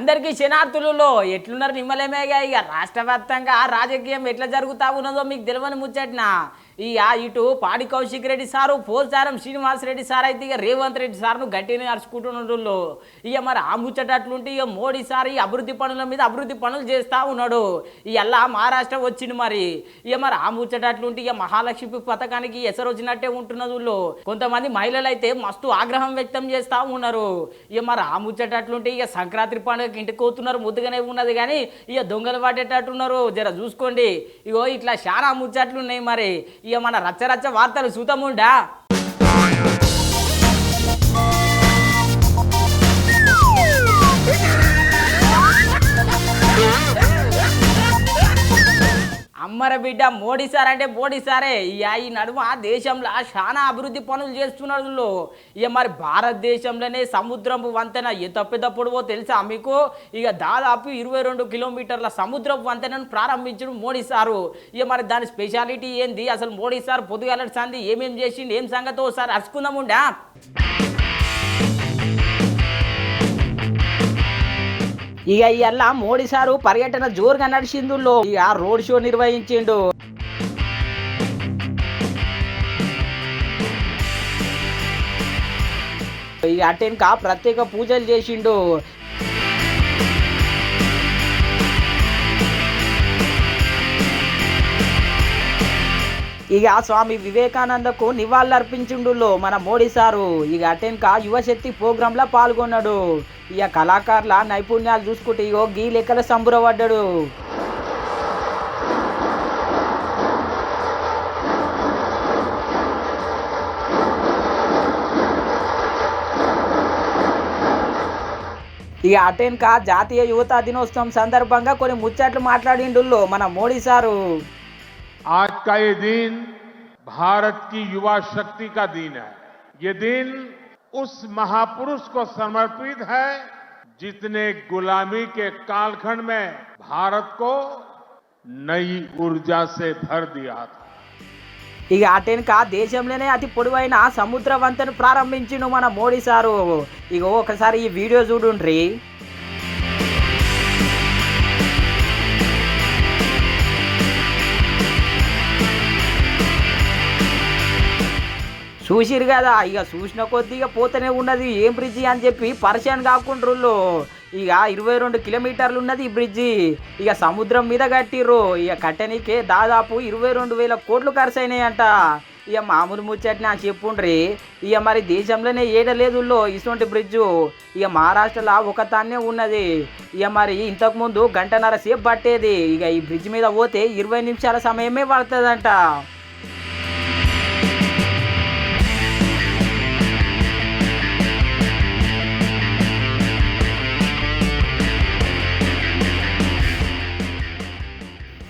అందరికీ శనార్థులలో ఎట్లున్నారు నిమ్మలేమేగా ఇక రాష్ట్ర వ్యాప్తంగా రాజకీయం ఎట్లా జరుగుతా ఉన్నదో మీకు తెలియని ముచ్చట్న ఇటు పాడి కౌశిక్ రెడ్డి సారు పోచారం శ్రీనివాస్ రెడ్డి సార్ అయితే ఇక రేవంత్ రెడ్డి సార్ను గట్టిని అరుచుకుంటున్నట్లు ఇక మరి ఆ ముచ్చటట్లుంటే ఇక మోడీ సార్ ఈ అభివృద్ధి పనుల మీద అభివృద్ధి పనులు చేస్తూ ఉన్నాడు ఇలా మహారాష్ట్ర వచ్చింది మరి ఇక మరి ఆ ముచ్చటట్లుంటే ఇక మహాలక్ష్మి పథకానికి ఎసరు వచ్చినట్టే ఉంటున్నదుల్లో కొంతమంది మహిళలు అయితే మస్తు ఆగ్రహం వ్యక్తం చేస్తూ ఉన్నారు ఇక మరి ఆ ముచ్చటట్లుంటే ఇక సంక్రాంతి పండుగకి ఇంటికి పోతున్నారు ముద్దుగానే ఉన్నది కానీ ఇక దొంగలు పట్టేటట్టున్నారు జర చూసుకోండి ఇగో ఇట్లా చాలా ముచ్చట్లు ఉన్నాయి మరి ఇక మన రచ్చ వార్తలు చూతముండా అమ్మర బిడ్డ మోడీ సార్ అంటే మోడీ సారే ఈ నడుమ దేశంలో చాలా అభివృద్ధి పనులు చేస్తున్నారు ఇక మరి భారతదేశంలోనే సముద్రపు వంతెన ఎంత పెద్ద పొడవో తెలుసా మీకు ఇక దాదాపు 22 కిలోమీటర్ల సముద్రపు వంతెనను ప్రారంభించడం మోడీ సారు ఇక మరి దాని స్పెషాలిటీ ఏంది అసలు మోడీ సార్ పొద్దుగాల సంది ఏమేం చేసిండు ఏం సంగతో సార్ అరుచుకుందాముండా ఇక ఇవాళ మోడీ సారు పర్యటన జోరుగా నడిచిందులో ఇక రోడ్ షో నిర్వహించిండు ఇక అటెన్కా ప్రత్యేక పూజలు చేసిండు ఇక స్వామి వివేకానందకు నివాళులర్పించిండు మన మోడీ సారు ఇక అటెన్కా యువశక్తి ప్రోగ్రాంలో పాల్గొన్నాడు ఇక కళాకారుల నైపుణ్యాలు చూసుకుంటే ఇగో గీ లెక్కల సంబరపడ్డాడు ఇక అటెన్కా జాతీయ యువతా దినోత్సవం సందర్భంగా కొన్ని ముచ్చట్లు మాట్లాడిండు మన మోడీ సారు आज का ये दिन भारत की युवा शक्ति का दिन है। ये दिन उस महापुरुष को समर्पित है जिसने गुलामी के कालखंड में भारत को नई ऊर्जा से भर दिया था। ఇక అటెన్కా దేశంలోనే అతి పొడవైన సముద్ర వంతెన ప్రారంభించిండు మన మోడీ సారు ఇక ఒకసారి ఈ వీడియో చూడుండ్రి చూసిరు కదా ఇక చూసిన కొద్దిగా పోతూనే ఉన్నది ఏం బ్రిడ్జి అని చెప్పి పరిచయం కాకుండా ఇక 22 కిలోమీటర్లు ఉన్నది ఈ బ్రిడ్జి ఇక సముద్రం మీద కట్టిర్రు ఇక కట్టనికే దాదాపు 22,000 కోట్లు ఖర్చు అయినాయంట ఇక మామూలు ముచ్చట్ని అని చెప్పుండ్రి ఇక మరి దేశంలోనే ఏడలేదుల్లో ఇటువంటి బ్రిడ్జు ఇక మహారాష్ట్రలో ఒకతానే ఉన్నది ఇక మరి ఇంతకుముందు గంటన్నర సేపు పట్టేది ఇక ఈ బ్రిడ్జ్ మీద పోతే 20 నిమిషాల సమయమే పడుతుందంట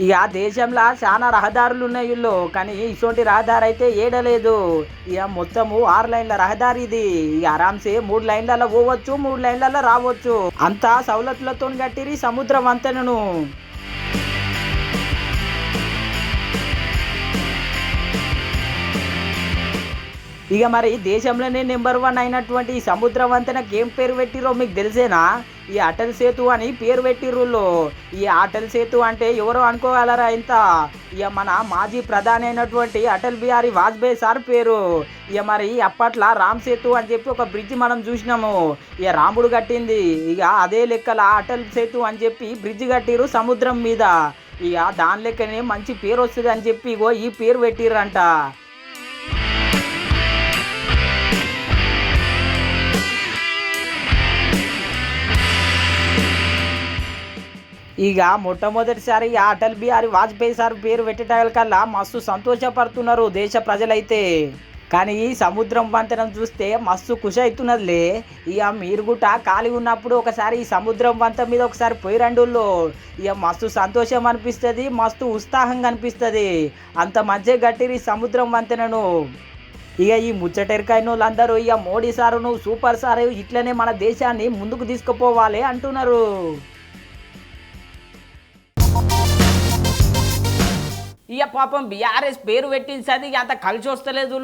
ఇక దేశంలో చాలా రహదారులు ఉన్నాయి కానీ ఇటువంటి రహదారి అయితే ఏడలేదు ఇక మొత్తము 6 లైన్ల రహదారి ఇది ఇక ఆరాంసే 3 లైన్లలో పోవచ్చు 3 లైన్లలో రావచ్చు అంతా సౌలతులతో కట్టిరి సముద్ర వంతెనను ఇక మరి దేశంలోనే నెంబర్ 1 అయినటువంటి సముద్ర వంతెనకి ఏం పేరు పెట్టిరో మీకు తెలిసేనా ఈ అటల్ సేతు అని పేరు పెట్టిర్రు ఈ అటల్ సేతు అంటే ఎవరో అనుకోగలరా ఇంత ఇక మన మాజీ ప్రధాని అయినటువంటి అటల్ బిహారీ వాజ్పేయి సార్ పేరు ఇక మరి అప్పట్లో రామ్ సేతు అని చెప్పి ఒక బ్రిడ్జ్ మనం చూసినాము ఇక రాముడు కట్టింది ఇక అదే లెక్కల అటల్ సేతు అని చెప్పి బ్రిడ్జ్ కట్టిరు సముద్రం మీద ఇక దాని లెక్కనే మంచి పేరు వస్తుంది అని చెప్పి ఇగో ఈ పేరు పెట్టిర్రంట ఇక మొట్టమొదటిసారి అటల్ బిహారీ వాజ్పేయి సార్ పేరు పెట్టడం కల్లా మస్తు సంతోషపడుతున్నారు దేశ ప్రజలైతే కానీ ఈ సముద్రం వంతెన చూస్తే మస్తు ఖుషి అవుతున్నదిలే ఇక మీరు కూడా ఖాళీ ఉన్నప్పుడు ఒకసారి ఈ సముద్రం వంతెన మీద ఒకసారి పోయి రండుల్లో ఇక మస్తు సంతోషం అనిపిస్తుంది మస్తు ఉత్సాహంగా అనిపిస్తుంది అంత మంచిగా గట్టిరి సముద్రం వంతెనను ఇక ఈ ముచ్చటెరకాయన వాళ్ళందరూ ఇక మోడీ సారు సూపర్ సార్ ఇట్లనే మన దేశాన్ని ముందుకు తీసుకుపోవాలి అంటున్నారు ఇక పాపం బీఆర్ఎస్ పేరు పెట్టింది ఇక అంత కలిసి వస్తలేదు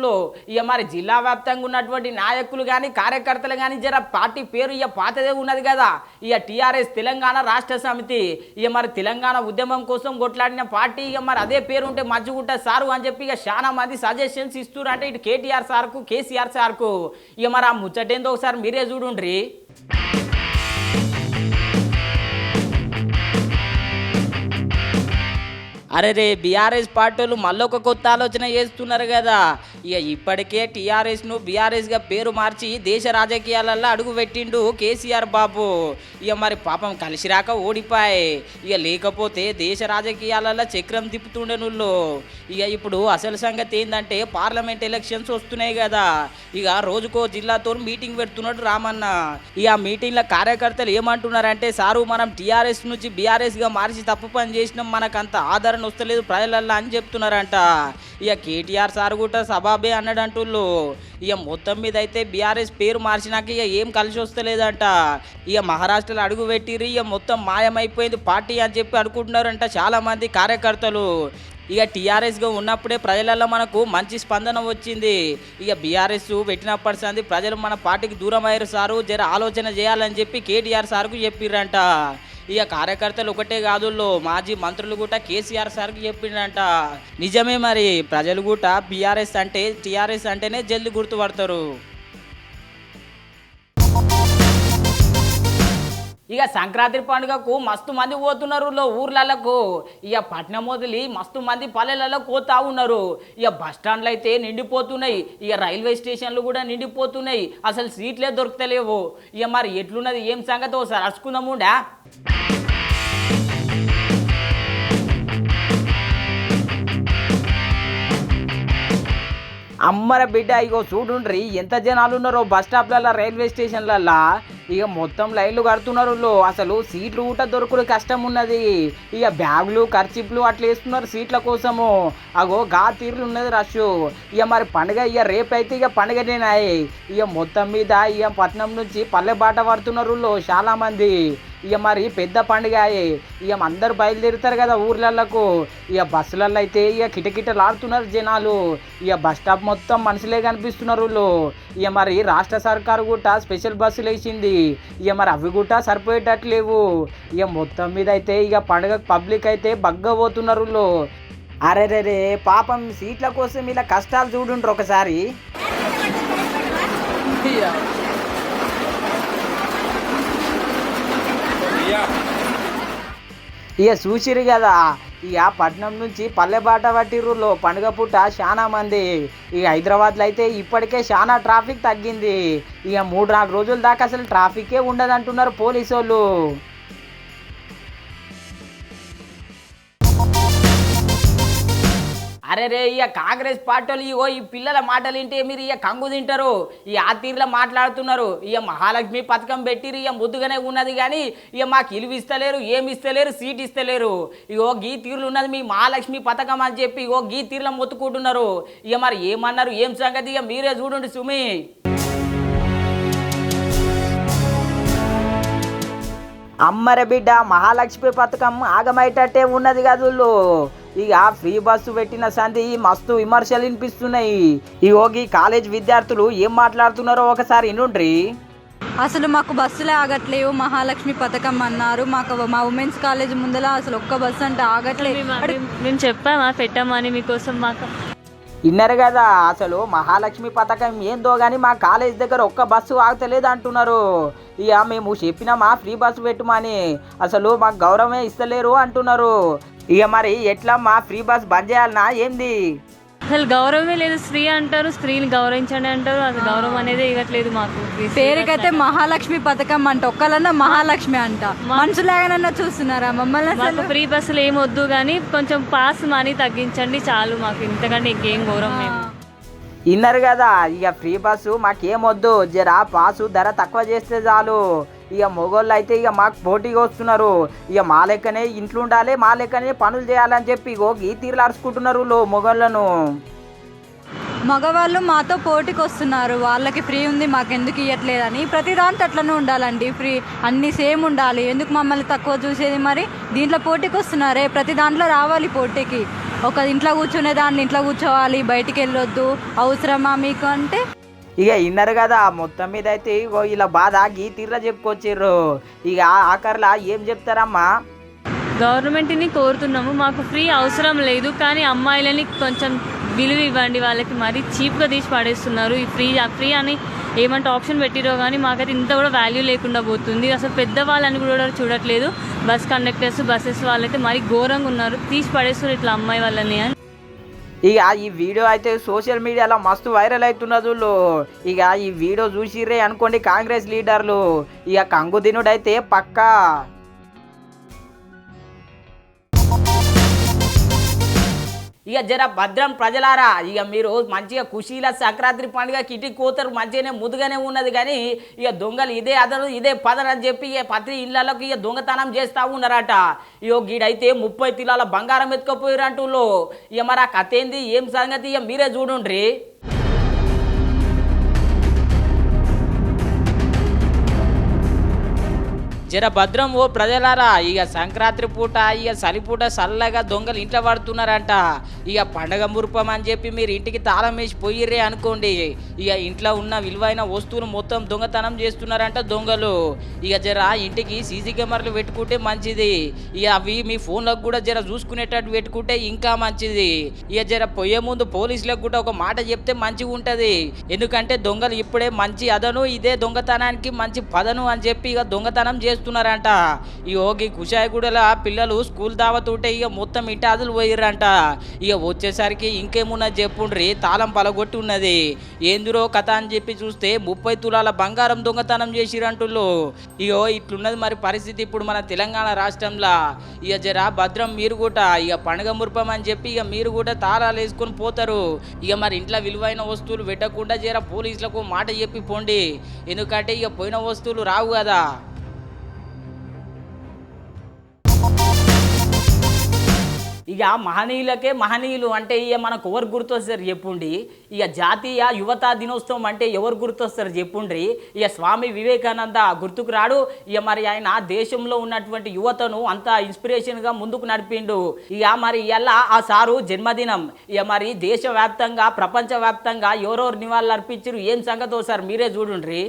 ఇక మరి జిల్లా వ్యాప్తంగా ఉన్నటువంటి నాయకులు కానీ కార్యకర్తలు కానీ జర పార్టీ పేరు ఇక పాతదే ఉన్నది కదా ఇక టీఆర్ఎస్ తెలంగాణ రాష్ట్ర సమితి ఇక మరి తెలంగాణ ఉద్యమం కోసం కొట్లాడిన పార్టీ ఇక మరి అదే పేరు ఉంటే మంచిగుంటుంది సారు అని చెప్పి ఇక చాలా మంది సజెషన్స్ ఇస్తున్నారు అంటే ఇటు కేటీఆర్ సార్కు కేసీఆర్ సార్కు ఇక మరి ఆ ముచ్చటేందో ఒకసారి మీరే చూడుండ్రి. అరే రే బీఆర్ఎస్ పార్టీలు మళ్ళొక కొత్త ఆలోచన చేస్తున్నారు కదా ఇక ఇప్పటికే టీఆర్ఎస్ను బీఆర్ఎస్గా పేరు మార్చి దేశ రాజకీయాలలో అడుగు పెట్టిండు కేసీఆర్ బాబు. ఇక మరి పాపం కలిసి రాక ఓడిపాయి ఇక లేకపోతే దేశ రాజకీయాలలో చక్రం తిప్పుతుండే నుళ్ళు. ఇక ఇప్పుడు అసలు సంగతి ఏంటంటే పార్లమెంట్ ఎలక్షన్స్ వస్తున్నాయి కదా ఇక రోజుకో జిల్లాతో మీటింగ్ పెడుతున్నాడు రామన్న. ఇక ఆ మీటింగ్లో కార్యకర్తలు ఏమంటున్నారంటే సారు మనం టీఆర్ఎస్ నుంచి బీఆర్ఎస్గా మార్చి తప్పు పని చేసినాం మనకంత ఆదరణ వస్తలేదు ప్రజలల్లో అని చెప్తున్నారంట. ఇక కేటీఆర్ సార్ కూడా సబాబే అన్నాడంటుళ్ళు. ఇక మొత్తం మీద అయితే బీఆర్ఎస్ పేరు మార్చినాక ఇక ఏం కలిసి వస్తలేదంట. ఇక మహారాష్ట్రలో అడుగు పెట్టిర్రు ఇక మొత్తం మాయమైపోయింది పార్టీ అని చెప్పి అనుకుంటున్నారంట చాలామంది కార్యకర్తలు. ఇక టీఆర్ఎస్గా ఉన్నప్పుడే ప్రజలలో మనకు మంచి స్పందన వచ్చింది. ఇక బీఆర్ఎస్ పెట్టినప్పటి సంది ప్రజలు మన పార్టీకి దూరం అయ్యారు సారు జర ఆలోచన చేయాలని చెప్పి కేటీఆర్ సార్కు చెప్పిర్రంట. ఇక కార్యకర్తలు ఒకటే కాదు మాజీ మంత్రులు కూడా కేసీఆర్ సార్కి చెప్పిండంట. నిజమే మరి ప్రజలు కూడా బీఆర్ఎస్ అంటే టీఆర్ఎస్ అంటేనే జల్ది గుర్తుపడతారు. ఇక సంక్రాంతి పండుగకు మస్తు మంది పోతున్నారు ఊర్లకు. ఇక పట్నం వదిలి మస్తు మంది పల్లెలలో పోతా ఉన్నారు. ఇక బస్ స్టాండ్లు అయితే నిండిపోతున్నాయి ఇక రైల్వే స్టేషన్లు కూడా నిండిపోతున్నాయి అసలు సీట్లే దొరుకుతలేవు. ఇక మరి ఎట్లున్నది ఏం సంగతి ఒకసారి అరుచుకుందాముండా. అమ్మర బిడ్డ ఇగో చూడుండ్రి ఎంత జనాలు ఉన్నారో బస్ స్టాప్లలో రైల్వే స్టేషన్లల్లో. ఇక మొత్తం లైన్లు కడుతున్నారు అసలు సీట్లు ఊట దొరుకుడు కష్టం ఉన్నది. ఇక బ్యాగులు ఖర్చిప్లు అట్లా వేస్తున్నారు సీట్ల కోసము. అగో గా తీర్లు ఉన్నది రష్. ఇక మరి పండుగ ఇక రేపైతే ఇక పండుగనేనాయి. ఇక మొత్తం మీద ఇక పట్నం నుంచి పల్లె బాట పడుతున్నారు చాలా మంది. ఇక మరి పెద్ద పండుగ ఇక అందరు బయలుదేరుతారు కదా ఊర్లకు. ఇక బస్సులలో అయితే ఇక కిటకిటలాడుతున్నారు జనాలు. ఇక బస్ స్టాప్ మొత్తం మనుషులే కనిపిస్తున్నారు. ఇక మరి రాష్ట్ర సర్కారు కూడా స్పెషల్ బస్సులు వేసింది. ఇక మరి అవి కూడా సరిపోయేటట్లేవు. ఇక మొత్తం మీద అయితే ఇక పండుగ పబ్లిక్ అయితే బగ్గపోతున్నారు. అరెరే పాపం సీట్ల కోసం ఇలా కష్టాలు చూడుండ్రు ఒకసారి. ఇక చూసిరు కదా ఇక పట్నం నుంచి పల్లె బాట పట్టిర్రు పండుగ పూట చాలా మంది. ఇక హైదరాబాద్లో అయితే ఇప్పటికే చాలా ట్రాఫిక్ తగ్గింది. ఇక 3-4 రోజుల దాకా అసలు ట్రాఫికే ఉండదంటున్నారు పోలీసు వాళ్ళు. అరే రే ఇక కాంగ్రెస్ పార్టీలు ఇగో ఈ పిల్లల మాటలు వింటే మీరు ఇక కంగు తింటారు. ఈ ఆ తీరులో మాట్లాడుతున్నారు. ఇక మహాలక్ష్మి పథకం పెట్టిరు ఇక ముద్దుగానే ఉన్నది కానీ ఇక మాకు ఇలువ ఇస్తలేరు ఏమి ఇస్తలేరు సీట్ ఇస్తలేరు. ఇగో గీ తీరులు ఉన్నది మీ మహాలక్ష్మి పథకం అని చెప్పి ఇగో గీ తీరులో మొత్తుకుంటున్నారు. ఇక మరి ఏమన్నారు ఏం సంగతి ఇక మీరే చూడండి సుమి. అమ్మర బిడ్డ మహాలక్ష్మి పథకం ఆగమయ్యేటట్టే ఉన్నది కదుళ్ళు. ఇక ఫ్రీ బస్సు పెట్టిన సంది మస్తు విమర్శలు వినిపిస్తున్నాయి. ఈ యోగి కాలేజ్ విద్యార్థులు ఏం మాట్లాడుతున్నారో ఒకసారి వినుండ్రి. అసలు మాకు బస్సులే ఆగట్లేవు మహాలక్ష్మి పథకం అన్నారు. మాకు మా ఉమెన్స్ కాలేజ్ ముందర అసలు ఒక్క బస్సు అంటే ఆగట్లేదు. మేము చెప్పామా పెట్టామని మీకోసం మాకు విన్నారు కదా అసలు మహాలక్ష్మి పథకం ఏందో కానీ మా కాలేజ్ దగ్గర ఒక్క బస్సు ఆగతలేదు అంటున్నారు. ఇక మేము చెప్పినామా ఫ్రీ బస్సు పెట్టుమని అసలు మాకు గౌరవమే ఇస్తలేరు అంటున్నారు. ఇక మరి ఎట్లా మా ఫ్రీ బస్ బంద్ చేయాలనా ఏంది? అసలు గౌరవమే లేదు. స్త్రీ అంటారు స్త్రీని గౌరవించండి అంటారు అసలు గౌరవం అనేది ఇవ్వట్లేదు మాకు. పేరుకైతే మహాలక్ష్మి పథకం అంట ఒక్కలన్నా మహాలక్ష్మి అంట మనుషులాగానన్నా చూస్తున్నారా మమ్మల్ని? అసలు ఫ్రీ బస్సులు ఏం వద్దు కానీ కొంచెం పాస్ మనీ తగ్గించండి చాలు మాకు ఇంతకంటే ఇంకేం గౌరవం లేదు. విన్నారు కదా ఇక ఫ్రీ బస్సు మాకేమొద్దు జరా పాసు ధర తక్కువ చేస్తే చాలు. ఇక మొగోళ్ళు అయితే ఇక మాకు పోటీగా వస్తున్నారు. ఇక మా లెక్కనే ఇంట్లో ఉండాలి మా లెక్కనే పనులు చేయాలని చెప్పి ఇగో ఈ తీరులు అరుచుకుంటున్నారు మొగోళ్ళను. మగవాళ్ళు మాతో పోటీకి వస్తున్నారు. వాళ్ళకి ఫ్రీ ఉంది మాకెందుకు ఇవ్వట్లేదని. ప్రతి దాంట్లో అట్లనే ఉండాలండి. ఫ్రీ అన్నీ సేమ్ ఉండాలి. ఎందుకు మమ్మల్ని తక్కువ చూసేది? మరి దీంట్లో పోటీకి వస్తున్నారే ప్రతి దాంట్లో రావాలి పోటీకి. ఒక ఇంట్లో కూర్చునే దాన్ని ఇంట్లో కూర్చోవాలి, బయటికి వెళ్ళొద్దు, అవసరమా మీకు అంటే? ఇక విన్నారు కదా, మొత్తం మీద అయితే ఇగో ఇలా బాధ గీ తీర్రా చెప్పుకొచ్చిర్రు. ఇక ఆఖరిలా ఏం చెప్తారమ్మా? గవర్నమెంట్ని కోరుతున్నాము, మాకు ఫ్రీ అవసరం లేదు, కానీ అమ్మాయిలని కొంచెం విలువ ఇవ్వండి, వాళ్ళకి మరీ చీప్గా తీసి పడేస్తున్నారు. ఈ ఫ్రీ అని ఏమంటే ఆప్షన్ పెట్టిరో కానీ మాకైతే ఇంత కూడా వాల్యూ లేకుండా పోతుంది. అసలు పెద్దవాళ్ళని కూడా చూడట్లేదు. బస్ కండక్టర్స్, బస్సెస్ వాళ్ళైతే మరీ ఘోరంగా ఉన్నారు, తీసి పడేస్తున్నారు ఇట్లా అమ్మాయి వాళ్ళని అని. ఇక ఈ వీడియో అయితే సోషల్ మీడియాలో మస్తు వైరల్ అవుతున్నది. ఇక ఈ వీడియో చూసిర్రే అనుకోండి కాంగ్రెస్ లీడర్లు, ఇక కంగుదినుడైతే పక్కా. ఇక జర భద్రం ప్రజలారా, ఇక మీరు మంచిగా ఖుషీల సంక్రాంతి పండుగ కిటికి కోతరు మంచిగానే ముదుగానే ఉన్నది, కానీ ఇక దొంగలు ఇదే అదను ఇదే పదను అని చెప్పి ఇక ప్రతి ఇళ్లలోకి ఇక దొంగతనం చేస్తూ ఉన్నారట. ఇక గీడైతే 30 తులాల బంగారం ఎత్తుకపోయారు అంటూ. ఇక మరి ఆ కథ ఏంది ఏం సంగతి ఇక మీరే చూడుండ్రి. జర భద్రం ఓ ప్రజలారా, ఇక సంక్రాంతి పూట ఇక చలిపూట చల్లగా దొంగలు ఇంట్లో పడుతున్నారంట. ఇక పండగ మురుపం అని చెప్పి మీరు ఇంటికి తాళం వేసి పోయిర్రే అనుకోండి, ఇక ఇంట్లో ఉన్న విలువైన వస్తువులు మొత్తం దొంగతనం చేస్తున్నారంట దొంగలు. ఇక జర ఇంటికి సీసీ కెమెరాలు పెట్టుకుంటే మంచిది. ఇక అవి మీ ఫోన్లకు కూడా జర చూసుకునేటట్టు పెట్టుకుంటే ఇంకా మంచిది. ఇక జర పోయే ముందు పోలీసులకు కూడా ఒక మాట చెప్తే మంచిగా ఉంటుంది. ఎందుకంటే దొంగలు ఇప్పుడే మంచి అదను ఇదే దొంగతనానికి మంచి పదను అని చెప్పి ఇక దొంగతనం చేస్తున్నారంట. ఈ యోగి కుషాయిగూడల పిల్లలు స్కూల్ దావతుంటే ఇక మొత్తం ఇటాదులు పోయిర్రంట. ఇక వచ్చేసరికి ఇంకేమున్నది చెప్పుండ్రి, తాళం పలగొట్టి ఉన్నది. ఏందిరో కథ అని చెప్పి చూస్తే 30 తులాల బంగారం దొంగతనం చేసిరంటుళ్ళు. ఇగో ఇట్లున్నది మరి పరిస్థితి ఇప్పుడు మన తెలంగాణ రాష్ట్రంలో. ఇక జర భద్రం మీరు కూడా ఇక పండుగ మురుపం అని చెప్పి ఇక మీరు కూడా తాళాలు వేసుకొని పోతారు. ఇక మరి ఇంట్లో విలువైన వస్తువులు పెట్టకుండా జర పోలీసులకు మాట చెప్పి పోండి, ఎందుకంటే ఇక పోయిన వస్తువులు రావు కదా. ఇక మహనీయులకే మహనీయులు అంటే ఇక మనకు ఎవరు గుర్తొస్తారు చెప్పుండి. ఇక జాతీయ యువతా దినోత్సవం అంటే ఎవరు గుర్తొస్తారు చెప్పుండ్రి. ఇక స్వామి వివేకానంద గుర్తుకు రాడు. ఇక మరి ఆయన దేశంలో ఉన్నటువంటి యువతను అంత ఇన్స్పిరేషన్గా ముందుకు నడిపిండు. ఇక మరి ఇలా ఆ సారు జన్మదినం. ఇక మరి దేశవ్యాప్తంగా ప్రపంచవ్యాప్తంగా ఎవరెవరు నివాళులు అర్పించారు ఏం సంగతో సార్ మీరే చూడుండ్రి.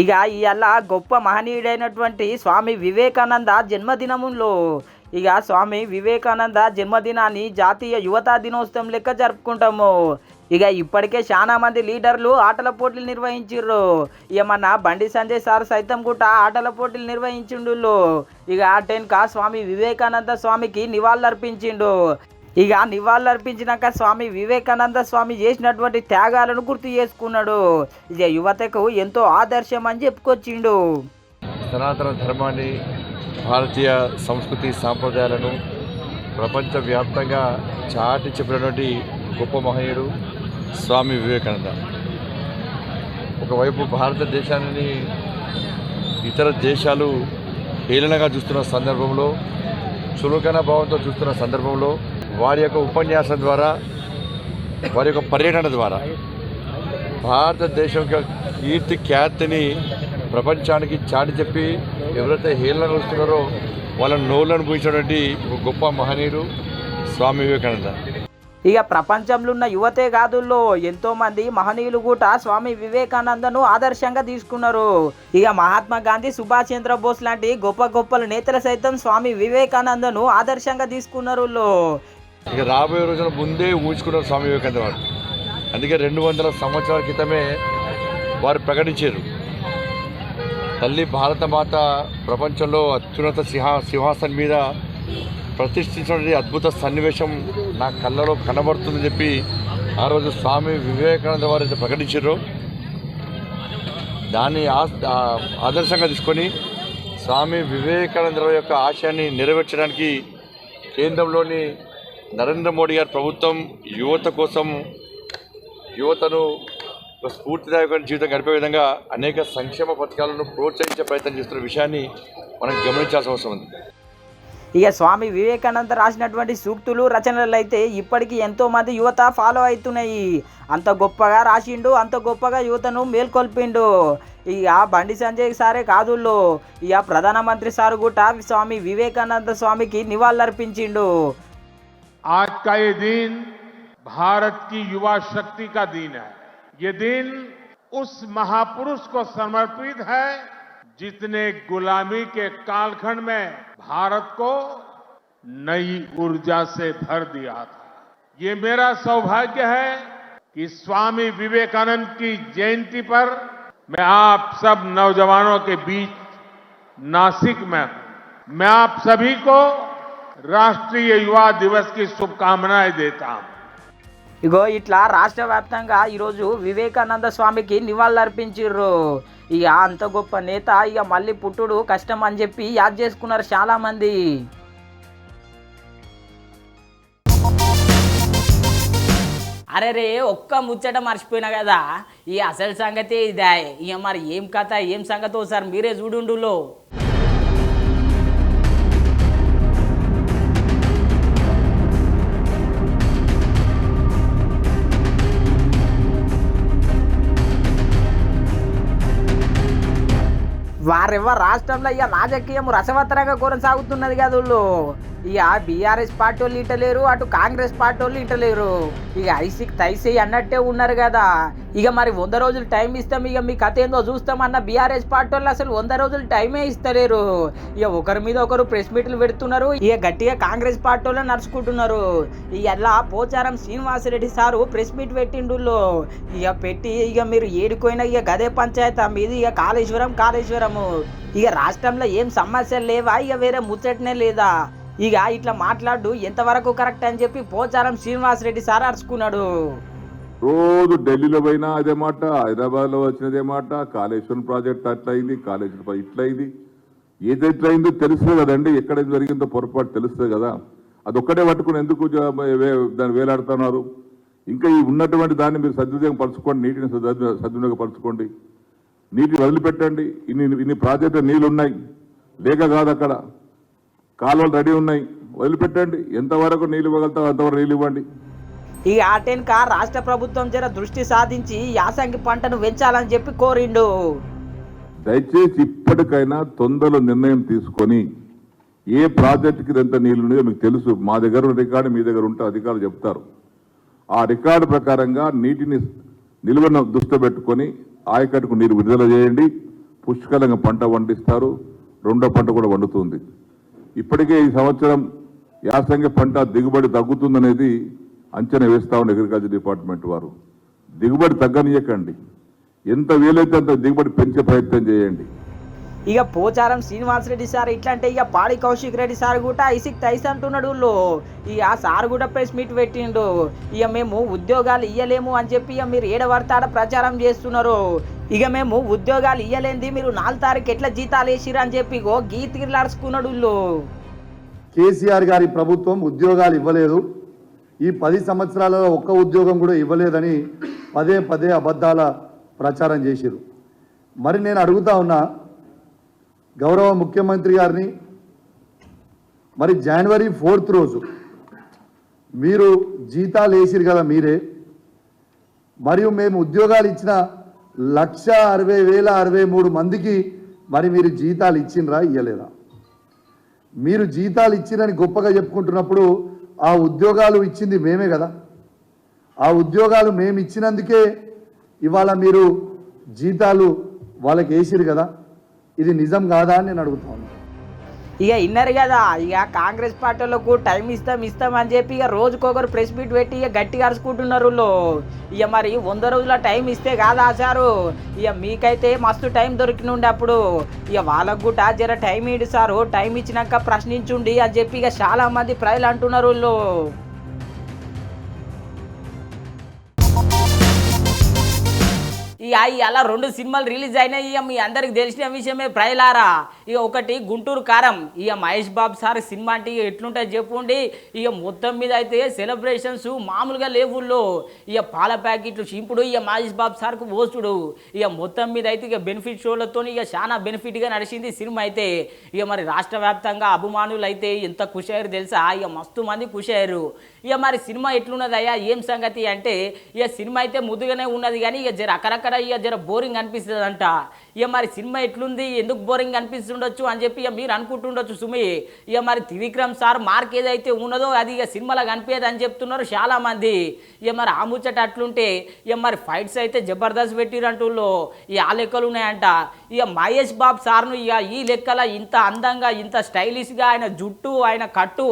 ఇక ఇవాళ గొప్ప మహనీయుడైనటువంటి స్వామి వివేకానంద జన్మదినములో ఇక స్వామి వివేకానంద జన్మదినాన్ని జాతీయ యువతా దినోత్సవం లెక్క జరుపుకుంటాము. ఇక ఇప్పటికే చాలా మంది లీడర్లు ఆటల పోటీలు నిర్వహించారు. ఇక మన బండి సంజయ్ సార్ సైతం కూడా ఆటల పోటీలు నిర్వహించిండు. ఇక ఆ స్వామి వివేకానంద స్వామికి నివాళులు అర్పించిండు. ఇక నివాళులు అర్పించినాక స్వామి వివేకానంద స్వామి చేసినటువంటి త్యాగాలను గుర్తు చేసుకున్నాడు. ఇక యువతకు ఎంతో ఆదర్శం అని చెప్పుకొచ్చిండు. సనాతన ధర్మాన్ని, భారతీయ సంస్కృతి సాంప్రదాయాలను ప్రపంచవ్యాప్తంగా చాటి చెప్పినటువంటి గొప్ప మహనీయుడు స్వామి వివేకానంద. ఒకవైపు భారతదేశాన్ని ఇతర దేశాలు హేళనగా చూస్తున్న సందర్భంలో, చులకన భావంతో చూస్తున్న సందర్భంలో వారి యొక్క ఉపన్యాసం ద్వారా, వారి యొక్క పర్యటన ద్వారా భారతదేశం యొక్క కీర్తి ఖ్యాతిని ప్రపంచానికి చాటి చెప్పి ఎవరైతే హేళన వస్తున్నారో వాళ్ళ నోళ్ళను పూయించినటువంటి ఒక గొప్ప మహనీయుడు స్వామి వివేకానంద. ఇక ప్రపంచంలో ఉన్న యువతే కాదుల్లో ఎంతోమంది మహనీయులు కూడా స్వామి వివేకానందను ఆదర్శంగా తీసుకున్నారు. ఇక మహాత్మా గాంధీ, సుభాష్ చంద్రబోస్ లాంటి గొప్ప గొప్ప నేతలు సైతం స్వామి వివేకానందను ఆదర్శంగా తీసుకున్నారు. ఇక రాబోయే రోజుల ముందే ఊహించుకున్నారు స్వామి వివేకానంద వారు. అందుకే 200 సంవత్సరాల క్రితమే వారు ప్రకటించారు, తల్లి భారతమాత ప్రపంచంలో అత్యున్నత సింహాసనం మీద ప్రతిష్ఠించిన అద్భుత సన్నివేశం నా కళ్ళలో కనబడుతుందని చెప్పి ఆ రోజు స్వామి వివేకానంద వారు అయితే ప్రకటించారో దాన్ని ఆదర్శంగా తీసుకొని స్వామి వివేకానంద యొక్క ఆశయాన్ని నెరవేర్చడానికి కేంద్రంలోని నరేంద్ర మోడీ గారి ప్రభుత్వం యువత కోసం, యువతను స్ఫూర్తిదాయకమైన జీవితం గడిపే విధంగా అనేక సంక్షేమ పథకాలను ప్రోత్సహించే ప్రయత్నం చేస్తున్న విషయాన్ని మనం గమనించాల్సిన అవసరం ఉంది. ఇక స్వామి వివేకానంద రాసినటువంటి సూక్తులు, రచనలు అయితే ఇప్పటికీ ఎంతోమంది యువత ఫాలో అవుతున్నాయి. అంత గొప్పగా రాసిండు, అంత గొప్పగా యువతను మేల్కొల్పిండు. ఇక బండి సంజయ్ సారే కాదుల్లో ఇక ప్రధానమంత్రి సారు కూడా స్వామి వివేకానంద స్వామికి నివాళులర్పించిండు. आज का ये दिन भारत की युवा शक्ति का दिन है. ये दिन उस महापुरुष को समर्पित है जिसने गुलामी के कालखंड में भारत को नई ऊर्जा से भर दिया था. ये मेरा सौभाग्य है कि स्वामी विवेकानंद की जयंती पर मैं आप सब नौजवानों के बीच नासिक में हूं. मैं आप सभी को राष्ट्रीय युवा दिवस की शुभकामनाएं देता हूं. ఇగో ఇట్లా రాష్ట్ర వ్యాప్తంగా ఈరోజు వివేకానంద స్వామికి నివాళులర్పించిర్రు. ఇక అంత గొప్ప నేత ఇక మళ్ళీ పుట్టుడు కష్టం అని చెప్పి యాద్ చేసుకున్నారు చాలా మంది. అరే రే ఒక్క ముచ్చట మర్చిపోయినా కదా, ఈ అసలు సంగతి ఇదే. ఇక మరి ఏం కథ ఏం సంగతి ఒకసారి మీరే చూడుండులో. వారెవ్వ రాష్ట్రంలో ఇక రాజకీయం రసవత్తరంగా కొనసాగుతున్నది కదా వాళ్ళు. ఇక బీఆర్ఎస్ పార్టీ వాళ్ళు ఇటలేరు, అటు కాంగ్రెస్ పార్టీ వాళ్ళు ఇటలేరు. ఇక ఐసీకి తైసీ అన్నట్టే ఉన్నారు కదా. ఇక మరి 100 రోజులు టైం ఇస్తాం, ఇక మీ కథ ఏందో చూస్తామన్న బీఆర్ఎస్ పార్టీ వాళ్ళు అసలు 100 రోజులు టైమే ఇస్తలేరు. ఇక ఒకరి మీద ఒకరు ప్రెస్ మీట్లు పెడుతున్నారు. ఇక గట్టిగా కాంగ్రెస్ పార్టీ వాళ్ళు నడుచుకుంటున్నారు. ఇక అలా Pocharam Srinivas Reddy sir press meet పెట్టిండు. ఇక పెట్టి ఇక మీరు ఏడుకోయినా ఇక గదే పంచాయతీ మీది, ఇక కాళేశ్వరము ఇక రాష్ట్రంలో ఏం సమస్యలు లేవా, ఇక వేరే ముచ్చటనే లేదా, ఇక ఇట్లా మాట్లాడు ఎంతవరకు కరెక్ట్ అని చెప్పి పోచారం శ్రీనివాసరెడ్డి సార్ అరుచుకున్నాడు. రోజు ఢిల్లీలో పోయినా అదే మాట, హైదరాబాద్లో వచ్చినదే మాట, కాళేశ్వరం ప్రాజెక్ట్ అట్లా అయింది, కాళేశ్వరం ఇట్లా అయింది. ఏదెట్లా అయిందో తెలుస్తుంది కదండి, ఎక్కడ జరిగిందో పొరపాటు తెలుస్తుంది కదా. అదొక్కడే పట్టుకుని ఎందుకు దాన్ని వేలాడుతున్నారు? ఇంకా ఈ ఉన్నటువంటి దాన్ని మీరు సద్వినియోగం పరచుకోండి, నీటిని సద్వినియోగపరచుకోండి, నీటిని వదిలిపెట్టండి. ఇన్ని ప్రాజెక్టులు నీళ్ళు ఉన్నాయి, లేక కాదు, అక్కడ కాలువలు రెడీ ఉన్నాయి, వదిలిపెట్టండి. ఎంతవరకు నీళ్ళు ఇవ్వగలుగుతావు అంతవరకు నీళ్ళు ఇవ్వండి. ఈ ఆటెన్క రాష్ట్ర ప్రభుత్వం జర దృష్టి సాధించి యాసంగి పంటను పెంచాలని చెప్పి కోరిండు. దయచేసి ఇప్పటికైనా తొందరలో నిర్ణయం తీసుకొని ఏ ప్రాజెక్టుకి ఎంత నీళ్ళు ఉన్నాయో మీకు తెలుసు. మా దగ్గర రికార్డు మీ దగ్గర ఉంటే అధికారులు చెప్తారు. ఆ రికార్డు ప్రకారంగా నీటిని నిల్వను దృష్టి పెట్టుకొని ఆయకట్టుకు నీరు విడుదల చేయండి. పుష్కలంగా పంట పండిస్తారు, రెండో పంట కూడా వండుతుంది. ఇప్పటికే ఈ సంవత్సరం యాసంగి పంట దిగుబడి తగ్గుతుందనేది అంచనా వేస్తా ఉంది అగ్రికల్చర్ డిపార్ట్మెంట్ వారు. దిగుబడి తగ్గనియకండి, ఎంత వీలైతే అంత దిగుబడి పెంచే ప్రయత్నం చేయండి. ఇక పోచారం శ్రీనివాసరెడ్డి సార్ ఇట్లా అంటే ఇక పాడి కౌశిక్ రెడ్డి సార్ కూడా ఐసిక్ తైస్ అంటున్నాడు. ఇక సార్ కూడా ప్రెస్ మీట్ పెట్టిండు. ఇక మేము ఉద్యోగాలు ఇయ్యలేము అని చెప్పి ఇక మీరు ఏడవర్తాడ ప్రచారం చేస్తున్నారు. ఇక మేము ఉద్యోగాలు ఇయ్యలేంది, మీరు 4 తారీఖు ఎట్లా జీతాలు వేసిరు అని చెప్పి గీతికిలాడుచుకున్నాడు. కేసీఆర్ గారి ప్రభుత్వం ఉద్యోగాలు ఇవ్వలేదు, ఈ 10 సంవత్సరాలలో ఒక్క ఉద్యోగం కూడా ఇవ్వలేదని పదే పదే అబద్ధాల ప్రచారం చేసిరు. మరి నేను అడుగుతా ఉన్నా గౌరవ ముఖ్యమంత్రి గారిని, మరి జనవరి 4th రోజు మీరు జీతాలు వేసిరు కదా మీరే, మరియు మేము ఉద్యోగాలు ఇచ్చిన 1,60,063 మందికి మరి మీరు జీతాలు ఇచ్చిండ్రా ఇయ్యలేదా? మీరు జీతాలు ఇచ్చిరని గొప్పగా చెప్పుకుంటున్నప్పుడు ఆ ఉద్యోగాలు ఇచ్చింది మేమే కదా. ఆ ఉద్యోగాలు మేము ఇచ్చినందుకే ఇవాళ మీరు జీతాలు వాళ్ళకి వేసిరు కదా. ఇది నిజం కాదా అని నేను అడుగుతాను. ఇక ఇన్నారు కదా, ఇక కాంగ్రెస్ పార్టీలకు టైం ఇస్తాం అని చెప్పి ఇక రోజుకొకరు ప్రెస్ మీట్ పెట్టి ఇక గట్టిగా అరుచుకుంటున్నారు. ఇక మరి 100 రోజుల టైం ఇస్తే కాదా సారు, ఇక మీకైతే మస్తు టైం దొరికినుండి అప్పుడు. ఇక వాళ్ళకు కూడా జర టైం ఇడు సారు, టైం ఇచ్చినాక ప్రశ్నించుండి అని చెప్పి ఇక చాలా మంది ప్రజలు అంటున్నారు. ఇక అలా 2 సినిమాలు రిలీజ్ అయినాయి. ఇక మీ అందరికి తెలిసిన విషయమే ప్రజలారా. ఇక ఒకటి గుంటూరు కారం, ఇక మహేష్ బాబు సార్ సినిమా అంటే ఇక ఎట్లుంటుంది చెప్పుండి. ఇక మొత్తం మీద అయితే సెలబ్రేషన్స్ మామూలుగా లేవుల్లో. ఇక పాల ప్యాకెట్లు చింపుడు, ఇక మహేష్ బాబు సార్కు పోస్తుడు, ఇక మొత్తం మీద అయితే ఇక బెనిఫిట్ షోలతో ఇక చాలా బెనిఫిట్గా నడిచింది సినిమా అయితే. ఇక మరి రాష్ట్ర వ్యాప్తంగా అభిమానులు అయితే ఎంత ఖుషి అయ్యారు తెలుసా, ఇక మస్తు మంది ఖుషి అయ్యారు. ఇక మరి సినిమా ఎట్లున్నదయ్యా ఏం సంగతి అంటే, ఇక సినిమా అయితే ముద్దుగానే ఉన్నది కానీ ఇక జర అక్కడక్కడ ఇక జర బోరింగ్ అనిపిస్తుంది అంట. ఇక మరి సినిమా ఎట్లుంది ఎందుకు బోరింగ్ అనిపిస్తుండొచ్చు అని చెప్పి ఇక మీరు అనుకుంటుండొచ్చు సుమి. ఇక మరి త్రివిక్రమ్ సార్ మార్క్ ఏదైతే ఉన్నదో అది ఇక సినిమాలో కనిపించదు అని చెప్తున్నారు చాలా మంది. ఇక మరి ఆ ముచ్చట అట్లుంటే ఇక మరి ఫైట్స్ అయితే జబర్దస్త్ పెట్టిరంటూళ్ళు ఇక ఆ లెక్కలు ఉన్నాయంట. ఇక మహేష్ బాబు సార్ను ఇక ఈ లెక్కల ఇంత అందంగా ఇంత స్టైలిష్గా ఆయన జుట్టు ఆయన కట్టు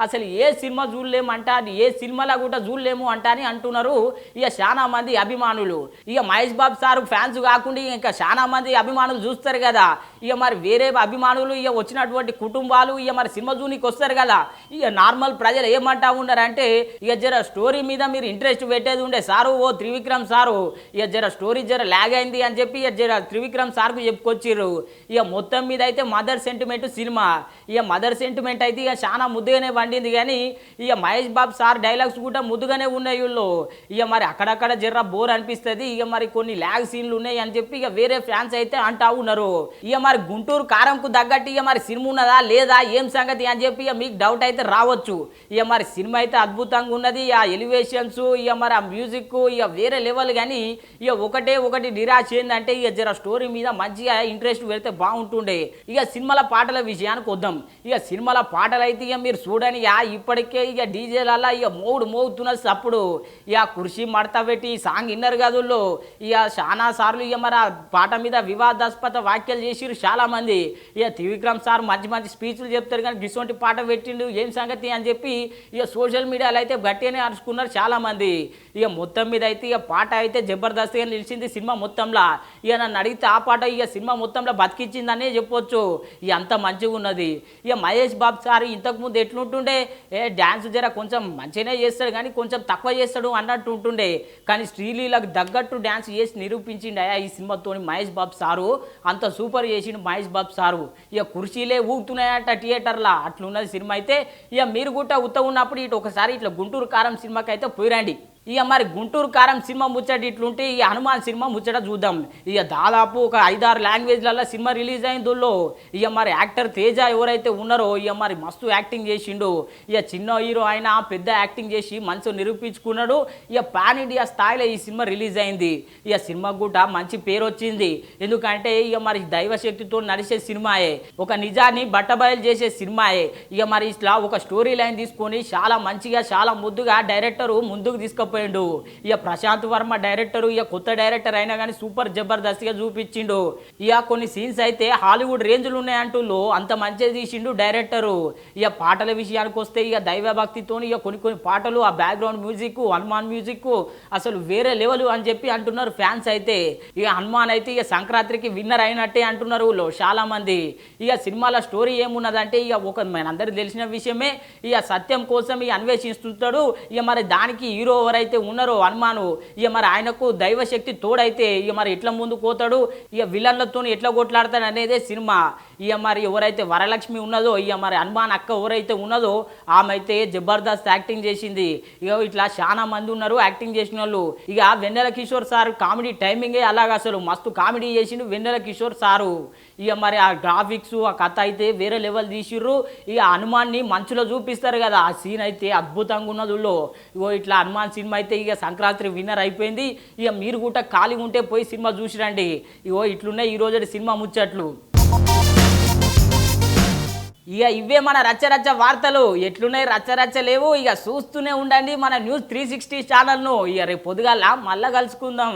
అసలు ఏ సినిమా చూడలేమంట, ఏ సినిమాలో కూడా చూడలేము అంట అని అంటున్నారు ఇక చాలా మంది అభిమానులు. ఇక మహేష్ బాబు సార్ ఫ్యాన్స్ కాకుండా ఇంకా చాలా మంది అభిమానులు చూస్తారు కదా. ఇక మరి వేరే అభిమానులు ఇక వచ్చినటువంటి కుటుంబాలు ఇక మరి సినిమా చూనికి వస్తారు కదా. ఇక నార్మల్ ప్రజలు ఏమంటా ఉన్నారంటే ఇక జర స్టోరీ మీద మీరు ఇంట్రెస్ట్ పెట్టేది ఉండే సారు ఓ త్రివిక్రమ్ సారు ఇక జర స్టోరీ జర ల్యాగ్ అయింది అని చెప్పి ఇక జర త్రివిక్రమ్ సార్కు చెప్పుకొచ్చిర్రు. ఇక మొత్తం మీద అయితే మదర్ సెంటిమెంట్ సినిమా. ఇక మదర్ సెంటిమెంట్ అయితే ఇక చాలా ముద్దుగానే వండింది కానీ ఇక మహేష్ బాబు సార్ డైలాగ్స్ కూడా ముద్దుగానే ఉన్నాయి వీళ్ళు. ఇక మరి అక్కడక్కడ జర్ర బోర్ అనిపిస్తుంది. ఇక మరి కొన్ని ల్యాగ్ సీన్లు ఉన్నాయి అని చెప్పి ఇక వేరే ఫ్యాన్స్ అయితే అంటా ఉన్నారు. ఇక మరి గుంటూరు కారంకు తగ్గట్టు ఇక మరి సినిమా ఉన్నదా లేదా ఏం సంగతి అని చెప్పి ఇక మీకు డౌట్ అయితే రావచ్చు. ఇక మరి సినిమా అయితే అద్భుతంగా ఉన్నది. ఆ ఎలివేషన్స్ ఇక మరి ఆ మ్యూజిక్ ఇక వేరే లెవెల్. కానీ ఇక ఒకటి నిరాశ ఏంటంటే ఇక జర స్టోరీ మీద మంచిగా ఇంట్రెస్ట్ పెడితే బాగుంటుండే. ఇక సినిమాల పాటల విషయానికి వద్దాం. ఇక సినిమాల పాటలు అయితే ఇక మీరు చూడని ఇప్పటికే ఇక డీజేలల్లా ఇక మోగుతున్నది అప్పుడు ఇక కుర్చీ మడత పెట్టి సాంగ్ ఇన్నర్ గదుల్లో ఇక చాలా సార్లు ఇక మరి ఆ పాట మీద వివాదాస్పద వ్యాఖ్యలు చేసిరు చాలా మంది. ఇక త్రివిక్రమ్ సార్ మంచి స్పీచ్లు చెప్తారు కానీ ఇటువంటి పాట పెట్టిండు ఏం సంగతి అని చెప్పి ఇక సోషల్ మీడియాలో అయితే గట్టిగానే అరుచుకున్నారు చాలా మంది. ఇక మొత్తం మీద అయితే ఇక పాట అయితే జబర్దస్త్గా నిలిచింది సినిమా మొత్తంలో. ఇక నన్ను అడిగితే ఆ పాట ఇక సినిమా మొత్తంలో బతికించిందనే చెప్పొచ్చు. ఇక అంత మంచిగా ఉన్నది. ఇక మహేష్ బాబు సార్ ఇంతకుముందు ఎట్లుంటుండే డ్యాన్స్ జర కొంచెం మంచిగానే చేస్తాడు కానీ కొంచెం తక్కువ చేస్తాడు అన్నట్టు ఉంటుండే. కానీ శ్రీలీలకు తగ్గట్టు డ్యాన్స్ చేసి నిరూపించిండు ఈ సినిమాతో మహేష్ బాబు సారు. అంత సూపర్ చేసిండు మహేష్ బాబు సారు. ఇక కుర్చీలే ఊగుతున్నాయట థియేటర్లో అట్లున్నది సినిమా అయితే. ఇక మీరు కూడా ఉన్నప్పుడు ఇటు ఒకసారి ఇట్లా గుంటూరు కారం సినిమాకి అయితే పోయిరండి. ఇక మరి గుంటూరు కారం సినిమా ముచ్చట ఇట్లుంటే ఇక హనుమాన్ సినిమా ముచ్చట చూద్దాం. ఇక దాదాపు ఒక 5-6 లాంగ్వేజ్లలో సినిమా రిలీజ్ అయిందో. ఇక మరి యాక్టర్ తేజ ఎవరైతే ఉన్నారో ఇక మరి మస్తు యాక్టింగ్ చేసిండు. ఇక చిన్న హీరో అయినా పెద్ద యాక్టింగ్ చేసి మంచిగా నిరూపించుకున్నాడు. ఇక పాన్ ఇండియా స్థాయిలో ఈ సినిమా రిలీజ్ అయింది. ఇక సినిమా కూడా మంచి పేరు వచ్చింది. ఎందుకంటే ఇక మరి దైవశక్తితో నడిచే సినిమాయే, ఒక నిజాన్ని బట్టబయలు చేసే సినిమాయే. ఇక మరి ఇట్లా ఒక స్టోరీ లైన్ తీసుకొని చాలా మంచిగా చాలా ముద్దుగా డైరెక్టరు ముందుకు తీసుకుపోయి ఇక ప్రశాంత్ వర్మ డైరెక్టర్ ఇక కొత్త డైరెక్టర్ అయినా కానీ సూపర్ జబర్దస్త్గా చూపించిండు. ఇక కొన్ని సీన్స్ అయితే హాలీవుడ్ రేంజ్లు ఉన్నాయంటూ అంత మంచిగా తీసిండు డైరెక్టరు. ఇక పాటల విషయానికి వస్తే ఇక దైవభక్తితో ఇక కొన్ని పాటలు ఆ బ్యాక్గ్రౌండ్ మ్యూజిక్ హనుమాన్ మ్యూజిక్ అసలు వేరే లెవెల్ అని చెప్పి అంటున్నారు ఫ్యాన్స్ అయితే. ఇక హనుమాన్ అయితే ఇక సంక్రాంతికి విన్నర్ అయినట్టే అంటున్నారు చాలా మంది. ఇక సినిమాల స్టోరీ ఏమున్నదంటే ఇక మనందరికి తెలిసిన విషయమే. ఇక సత్యం కోసం ఇక అన్వేషిస్తుంటాడు. ఇక మరి దానికి హీరో ఎవరైతే ఉన్నారో హనుమాను ఇక మరి ఆయనకు దైవశక్తి తోడైతే ఇక మరి ఎట్లా ముందు పోతాడు ఇక విలన్లతో ఎట్లా కొట్లాడతాడు అనేదే సినిమా. ఇక మరి ఎవరైతే వరలక్ష్మి ఉన్నదో ఇక మరి హనుమాన్ అక్క ఎవరైతే ఉన్నదో ఆమె అయితే జబర్దస్త్ యాక్టింగ్ చేసింది. ఇక ఇట్లా చాలా మంది ఉన్నారు యాక్టింగ్ చేసిన వాళ్ళు. ఇక వెన్నెల కిషోర్ సార్ కామెడీ టైమింగే అలాగ అసలు మస్తు కామెడీ చేసిండు వెన్నెల కిషోర్ సారు. ఇక మరి ఆ గ్రాఫిక్స్ ఆ కథ అయితే వేరే లెవెల్ తీసిర్రు. ఇక హనుమాన్ని మంచులో చూపిస్తారు కదా ఆ సీన్ అయితే అద్భుతంగా ఉన్నదులో. ఇగో ఇట్లా హనుమాన్ సినిమా అయితే ఇక సంక్రాంతి విన్నర్ అయిపోయింది. ఇక మీరు కూడా ఖాళీ ఉంటే పోయి సినిమా చూసిరండి. ఇగో ఇట్లున్నాయి ఈరోజు సినిమా ముచ్చట్లు. ఇక ఇవే మన రచ్చ వార్తలు. ఎట్లున్నాయి రచ్చ లేవు. ఇక చూస్తూనే ఉండండి మన న్యూస్ 360 ఛానల్ను. ఇక రేపు పొద్దుగాల మళ్ళా కలుసుకుందాం.